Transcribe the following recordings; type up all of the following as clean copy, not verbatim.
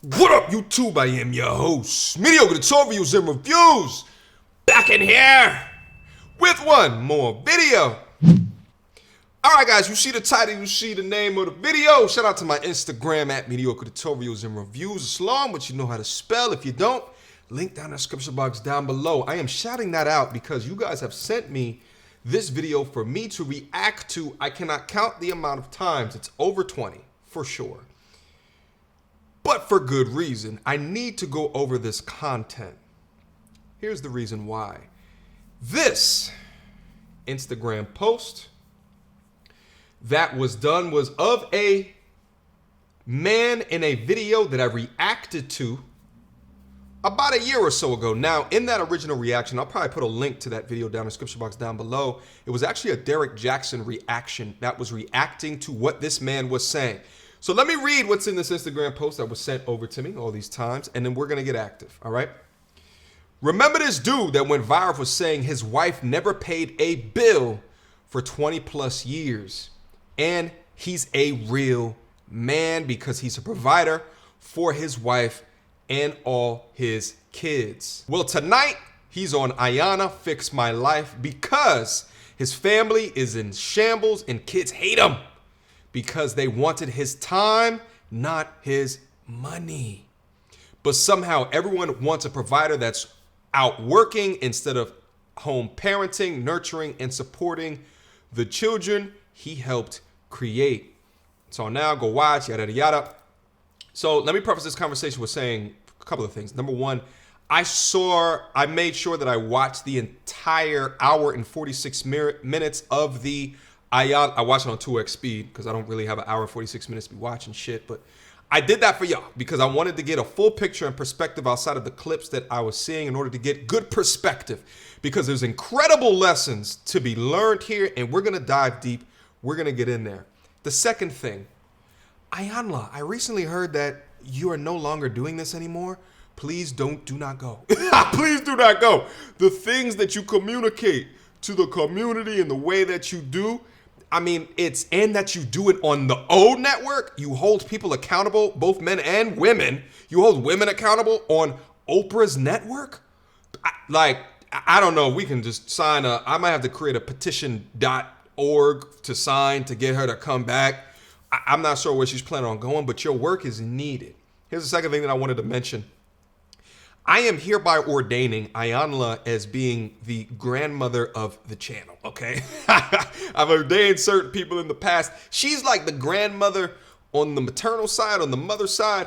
What up, YouTube? I am your host, Mediocre tutorials and reviews, back in here with one more video. Alright guys, you see the title, you see the name of the video. Shout out to my Instagram at Mediocre tutorials and reviews. It's long, but you know how to spell. If you don't, link down in the description box down below. I am shouting that out because you guys have sent me this video for me to react to. I cannot count the amount of times. It's over 20 for sure. But for good reason. I need to go over this content. Here's the reason why. This Instagram post that was done was of a man in a video that I reacted to about a year or so ago. Now, in that original reaction, I'll probably put a link to that video down in the description box down below. It was actually a Derek Jackson reaction that was reacting to what this man was saying. So let me read what's in this Instagram post that was sent over to me all these times, and then we're going to get active, all right? Remember this dude that went viral for saying his wife never paid a bill for 20 plus years, and he's a real man because he's a provider for his wife and all his kids. Well, tonight he's on Ayana Fix My Life because his family is in shambles and kids hate him because they wanted his time, not his money. But somehow everyone wants a provider that's out working instead of home parenting, nurturing, and supporting the children he helped create. So now go watch, yada, yada, yada. So let me preface this conversation with saying a couple of things. Number one, I made sure that I watched the entire hour and 46 minutes of the Ayana. I watched it on 2x speed because I don't really have an hour and 46 minutes to be watching shit. But I did that for y'all because I wanted to get a full picture and perspective outside of the clips that I was seeing in order to get good perspective. Because there's incredible lessons to be learned here, and we're going to dive deep. We're going to get in there. The second thing, Ayana, I recently heard that you are no longer doing this anymore. Please do not go. Please do not go. The things that you communicate to the community and the way that you do, I mean, and that you do it on the old network. You hold people accountable, both men and women. You hold women accountable on Oprah's network. I don't know. We can just sign I might have to create a petition.org to sign to get her to come back. I'm not sure where she's planning on going, but your work is needed. Here's the second thing that I wanted to mention. I am hereby ordaining Ayana as being the grandmother of the channel, okay? I've ordained certain people in the past. She's like the grandmother on the maternal side, on the mother side.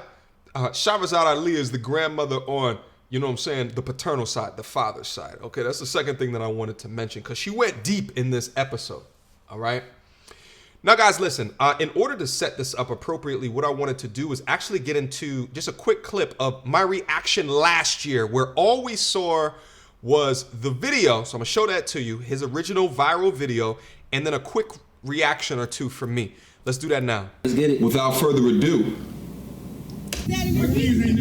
Shahrazad Ali is the grandmother on, you know what I'm saying, the paternal side, the father's side. Okay, that's the second thing that I wanted to mention because she went deep in this episode, all right? Now, guys, listen, in order to set this up appropriately, what I wanted to do is actually get into just a quick clip of my reaction last year where all we saw was the video. So I'm going to show that to you, his original viral video, and then a quick reaction or two from me. Let's do that now. Let's get it. Without further ado. Daddy, I need to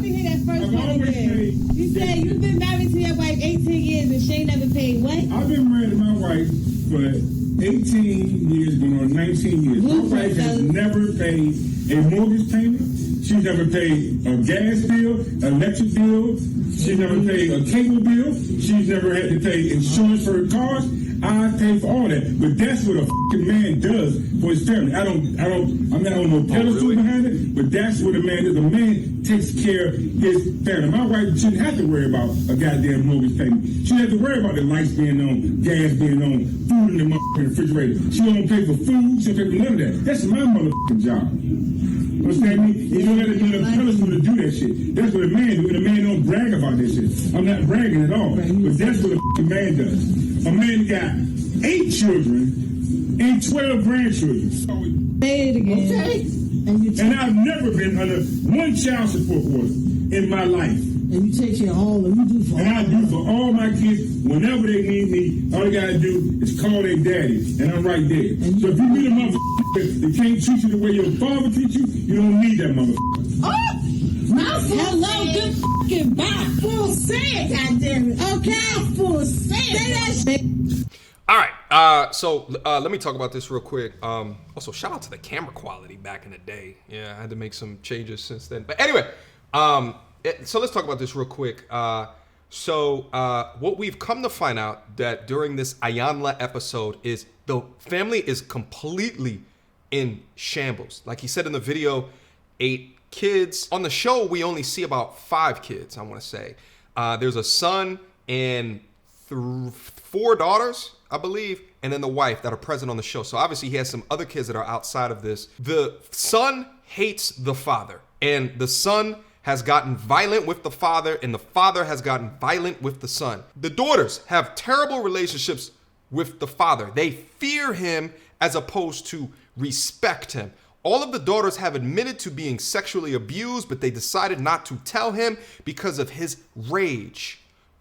hear that first one again. You said you've been married to your wife 18 years and she ain't never paid what? I've been married to my wife for 18 years, going on 19 years. My wife has never paid a mortgage payment. She's never paid a gas bill, electric bill. She's never paid a cable bill. She's never had to pay insurance for her cars. I pay for all that. But that's what a fucking man does for his family. I'm not on no pedestal behind it, but that's what a man does. A man takes care of his family. My wife shouldn't have to worry about a goddamn mortgage payment. She doesn't have to worry about the lights being on, gas being on, food in the motherfucking refrigerator. She don't pay for food. She don't pay for none of that. That's my motherfucking job. Understand me? You don't have to be a pedestal to do that shit. That's what a man do, and a man don't brag about that shit. I'm not bragging at all, but that's what a fucking man does. A man got 8 children and 12 grandchildren. Say it again. Okay. And I've never been under one child support order in my life. And you take care of all of them. You do for and I do for all my kids. Whenever they need me, all they gotta do is call their daddy, and I'm right there. And so if you meet a motherfucker that can't treat you the way your father treats you, you don't need that motherfucker. Oh! Hello, good fucking bye. Full say it, goddammit. Okay? Full say it. Say that shit. All right. So let me talk about this real quick. Also, shout out to the camera quality back in the day. Yeah, I had to make some changes since then. But anyway, so let's talk about this real quick. What we've come to find out that during this Ayanla episode is the family is completely in shambles. Like he said in the video, 8 kids. On the show, we only see about 5 kids, I want to say. There's a son and 4 daughters, I believe, and then the wife that are present on the show. So obviously he has some other kids that are outside of this. The son hates the father, and the son has gotten violent with the father, and the father has gotten violent with the son. The daughters have terrible relationships with the father. They fear him as opposed to respect him. All of the daughters have admitted to being sexually abused, but they decided not to tell him because of his rage.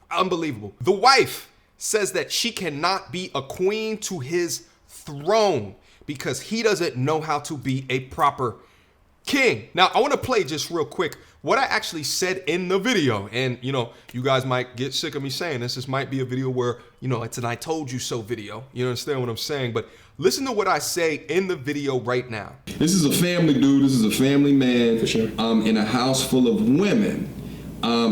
Unbelievable. The wife says that she cannot be a queen to his throne because he doesn't know how to be a proper king. Now, I want to play just real quick what I actually said in the video. And, you know, you guys might get sick of me saying this. This might be a video where, you know, it's an I told you so video. You understand what I'm saying? But listen to what I say in the video right now. This is a family dude. This is a family man. For sure. In a house full of women.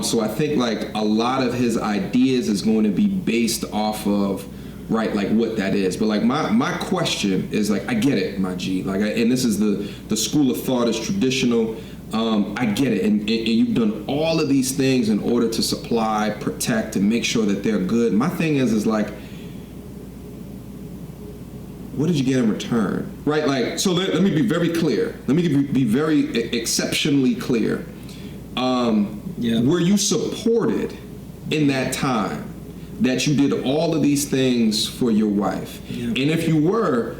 So I think like a lot of his ideas is going to be based off of, right, like what that is. But like my question is like, I get it, my G. Like, and this is the school of thought is traditional. I get it, and you've done all of these things in order to supply, protect, and make sure that they're good. My thing is like, what did you get in return? Right, like, so let me be very clear. Let me be very exceptionally clear. Were you supported in that time that you did all of these things for your wife? Yeah. And if you were,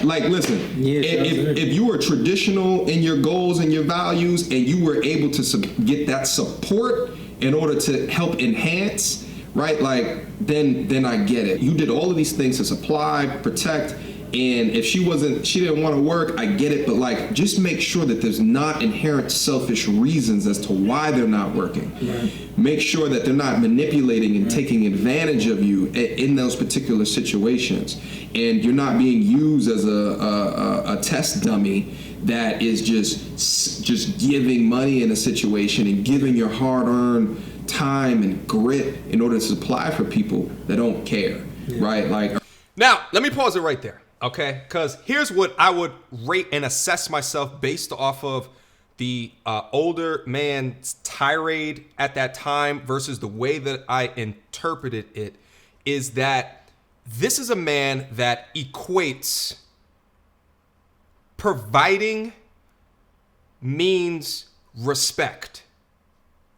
like, listen, if you were traditional in your goals and your values and you were able to get that support in order to help enhance, right, like, then I get it. You did all of these things to supply, protect, and if she didn't want to work, I get it, but like, just make sure that there's not inherent selfish reasons as to why they're not working. Right. Make sure that they're not manipulating and taking advantage of you in those particular situations. And you're not being used as a test dummy that is just giving money in a situation and giving your hard-earned time and grit in order to supply for people that don't care, right? Like, now, let me pause it right there. Okay, because here's what I would rate and assess myself based off of the older man's tirade at that time versus the way that I interpreted it, is that this is a man that equates providing means respect.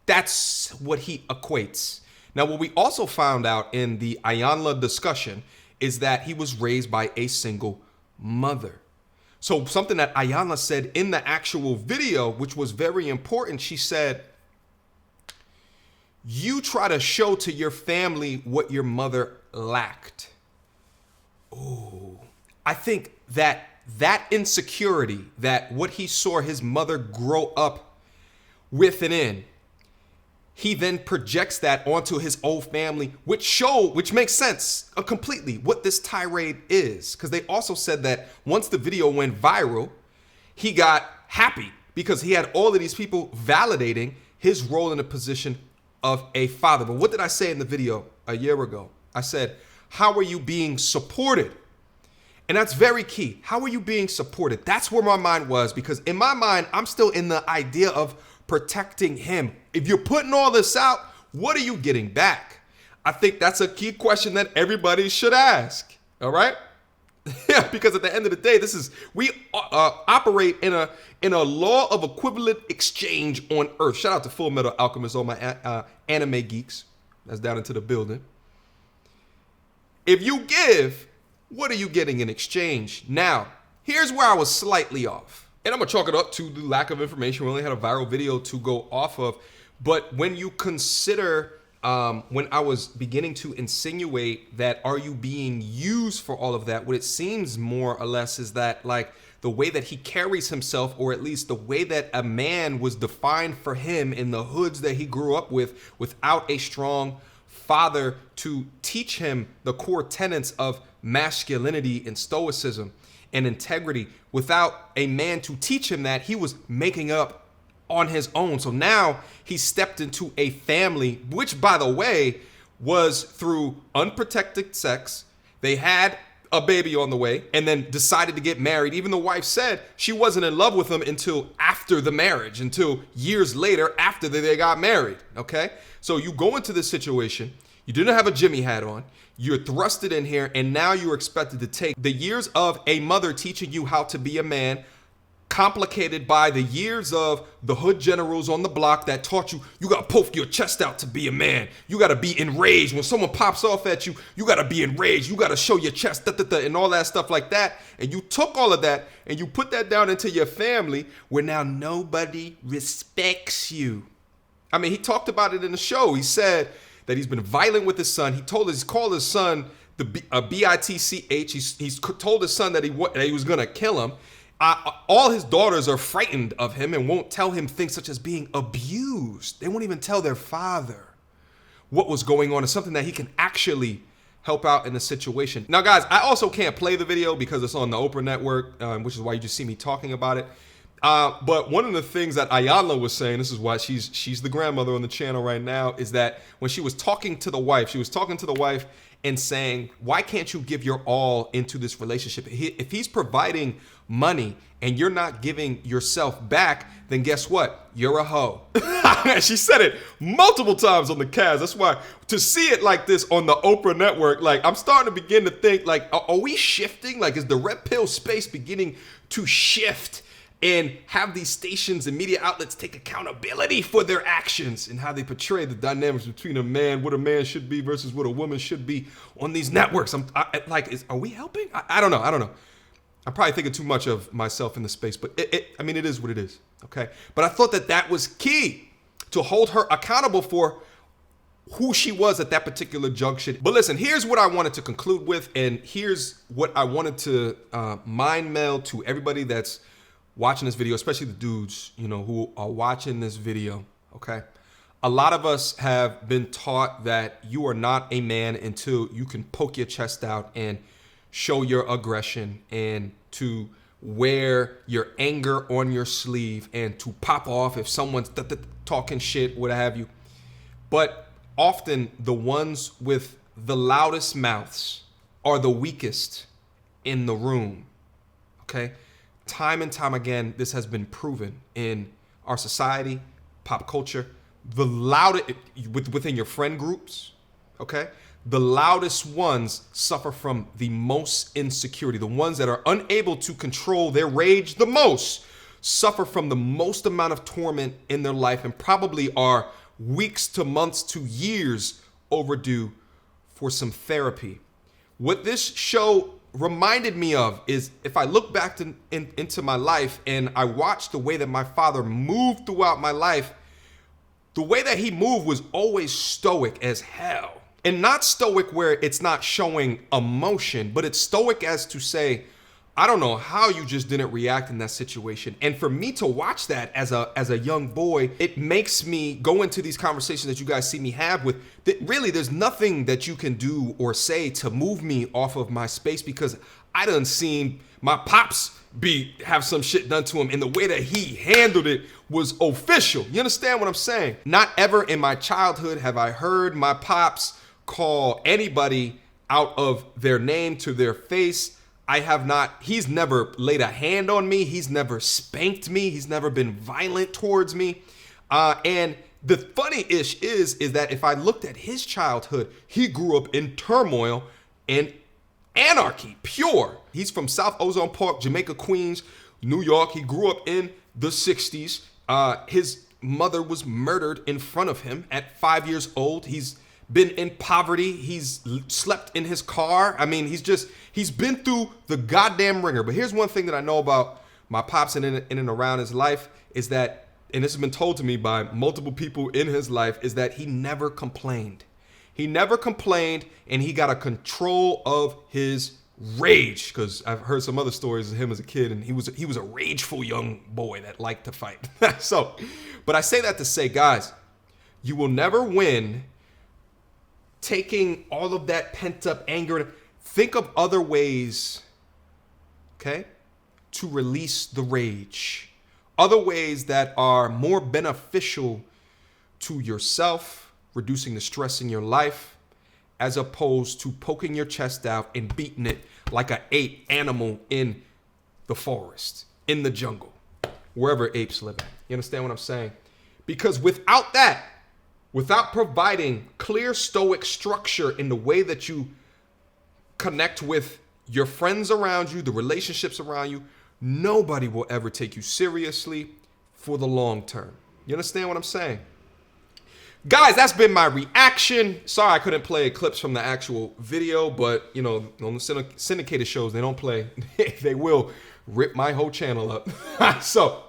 That's what he equates. Now, what we also found out in the Ayanla discussion is that he was raised by a single mother. So something that Ayanla said in the actual video, which was very important, she said, you try to show to your family what your mother lacked. Oh, I think that insecurity, that what he saw his mother grow up with and in, he then projects that onto his old family, which makes sense completely what this tirade is. Because they also said that once the video went viral, he got happy because he had all of these people validating his role in the position of a father. But what did I say in the video a year ago? I said, how are you being supported? And that's very key. How are you being supported? That's where my mind was, because in my mind, I'm still in the idea of protecting him. If you're putting all this out, what are you getting back? I think that's a key question that everybody should ask. All right? Yeah, because at the end of the day, we operate in a law of equivalent exchange on Earth. Shout out to Full Metal Alchemist, all my anime geeks. That's down into the building. If you give, what are you getting in exchange? Now, here's where I was slightly off. And I'm going to chalk it up to the lack of information. We only had a viral video to go off of. But when you consider, when I was beginning to insinuate that are you being used for all of that, what it seems more or less is that, like, the way that he carries himself, or at least the way that a man was defined for him in the hoods that he grew up with, without a strong father to teach him the core tenets of masculinity and stoicism and integrity. Without a man to teach him that, he was making up on his own. So now he stepped into a family, which, by the way, was through unprotected sex. They had a baby on the way and then decided to get married. Even the wife said she wasn't in love with him until after the marriage, until years later after they got married. Okay. So you go into this situation, you didn't have a Jimmy hat on, you're thrusted in here, and now you're expected to take the years of a mother teaching you how to be a man, complicated by the years of the hood generals on the block that taught you, you got to poke your chest out to be a man. You got to be enraged. When someone pops off at you, you got to be enraged. You got to show your chest, and all that stuff like that. And you took all of that and you put that down into your family where now nobody respects you. I mean, he talked about it in the show. He said that he's been violent with his son. He's called his son a bitch. He's told his son that he was going to kill him. All his daughters are frightened of him and won't tell him things such as being abused. They won't even tell their father what was going on. It's something that he can actually help out in the situation. Now, guys, I also can't play the video because it's on the Oprah network, which is why you just see me talking about it. But one of the things that Ayanla was saying, this is why she's the grandmother on the channel right now, is that when she was talking to the wife, and saying, why can't you give your all into this relationship? If he's providing money and you're not giving yourself back, then guess what? You're a hoe. She said it multiple times on the cast. That's why to see it like this on the Oprah network, like I'm starting to begin to think like, are we shifting? Like, is the red pill space beginning to shift and have these stations and media outlets take accountability for their actions and how they portray the dynamics between a man, what a man should be versus what a woman should be on these networks? Are we helping? I don't know. I'm probably thinking too much of myself in the space, but it is what it is. Okay. But I thought that was key to hold her accountable for who she was at that particular junction. But listen, here's what I wanted to conclude with, and here's what I wanted to mind meld to everybody that's watching this video, especially the dudes, who are watching this video, okay? A lot of us have been taught that you are not a man until you can poke your chest out and show your aggression and to wear your anger on your sleeve and to pop off if someone's talking shit, what have you. But often the ones with the loudest mouths are the weakest in the room, okay? Time and time again, this has been proven in our society, pop culture. The loudest within your friend groups, okay? The loudest ones suffer from the most insecurity. The ones that are unable to control their rage the most suffer from the most amount of torment in their life and probably are weeks to months to years overdue for some therapy. What this show reminded me of is if I look back into my life and I watched the way that my father moved throughout my life, the way that he moved was always stoic as hell. And not stoic where it's not showing emotion, but it's stoic as to say, I don't know how you just didn't react in that situation. And for me to watch that as a young boy, it makes me go into these conversations that you guys see me have with that really there's nothing that you can do or say to move me off of my space, because I done seen my pops have some shit done to him, and the way that he handled it was official. You understand what I'm saying? Not ever in my childhood have I heard my pops call anybody out of their name to their face. He's never laid a hand on me. He's never spanked me. He's never been violent towards me. And the funny-ish is that if I looked at his childhood, he grew up in turmoil and anarchy, pure. He's from South Ozone Park, Jamaica, Queens, New York. He grew up in the 60s. His mother was murdered in front of him at 5 years old. He's been in poverty. He's slept in his car. I mean, he's been through the goddamn ringer. But here's one thing that I know about my pops and in and around his life is that, and this has been told to me by multiple people in his life, is that he never complained. He never complained, and he got a control of his rage, because I've heard some other stories of him as a kid, and he was a rageful young boy that liked to fight. But I say that to say, guys, you will never win taking all of that pent up anger, think of other ways, okay, to release the rage. Other ways that are more beneficial to yourself, reducing the stress in your life, as opposed to poking your chest out and beating it like an ape animal in the forest, in the jungle, wherever apes live at. You understand what I'm saying? Because without that, without providing clear stoic structure in the way that you connect with your friends around you, the relationships around you, nobody will ever take you seriously for the long term. You understand what I'm saying? Guys, that's been my reaction. Sorry I couldn't play clips from the actual video, but you know, on the syndicated shows, they don't play. They will rip my whole channel up. So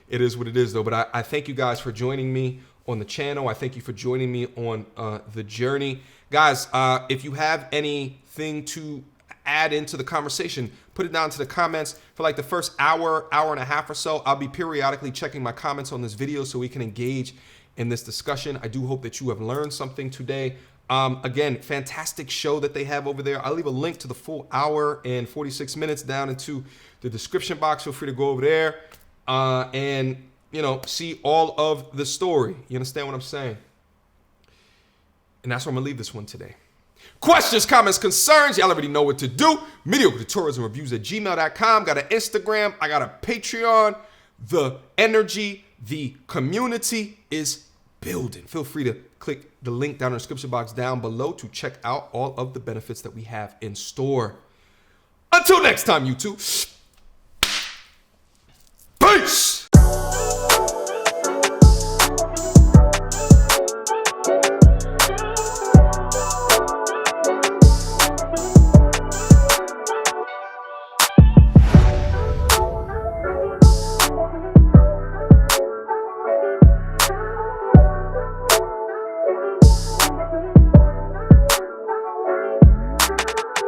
it is what it is, though. But I thank you guys for joining me on the channel. I thank you for joining me on the journey. Guys, if you have anything to add into the conversation, put it down to the comments. For like the first hour and a half or so, I'll be periodically checking my comments on this video so we can engage in this discussion. I do hope that you have learned something today. Again, fantastic show that they have over there. I'll leave a link to the full hour and 46 minutes down into the description box. Feel free to go over there and, you know, see all of the story. You understand what I'm saying? And that's where I'm gonna leave this one today. Questions, comments, concerns, y'all already know what to do. Mediocre tutorials and reviews at gmail.com. Got an Instagram. I got a Patreon. The energy, the community is building. Feel free to click the link down in the description box down below to check out all of the benefits that we have in store. Until next time, YouTube.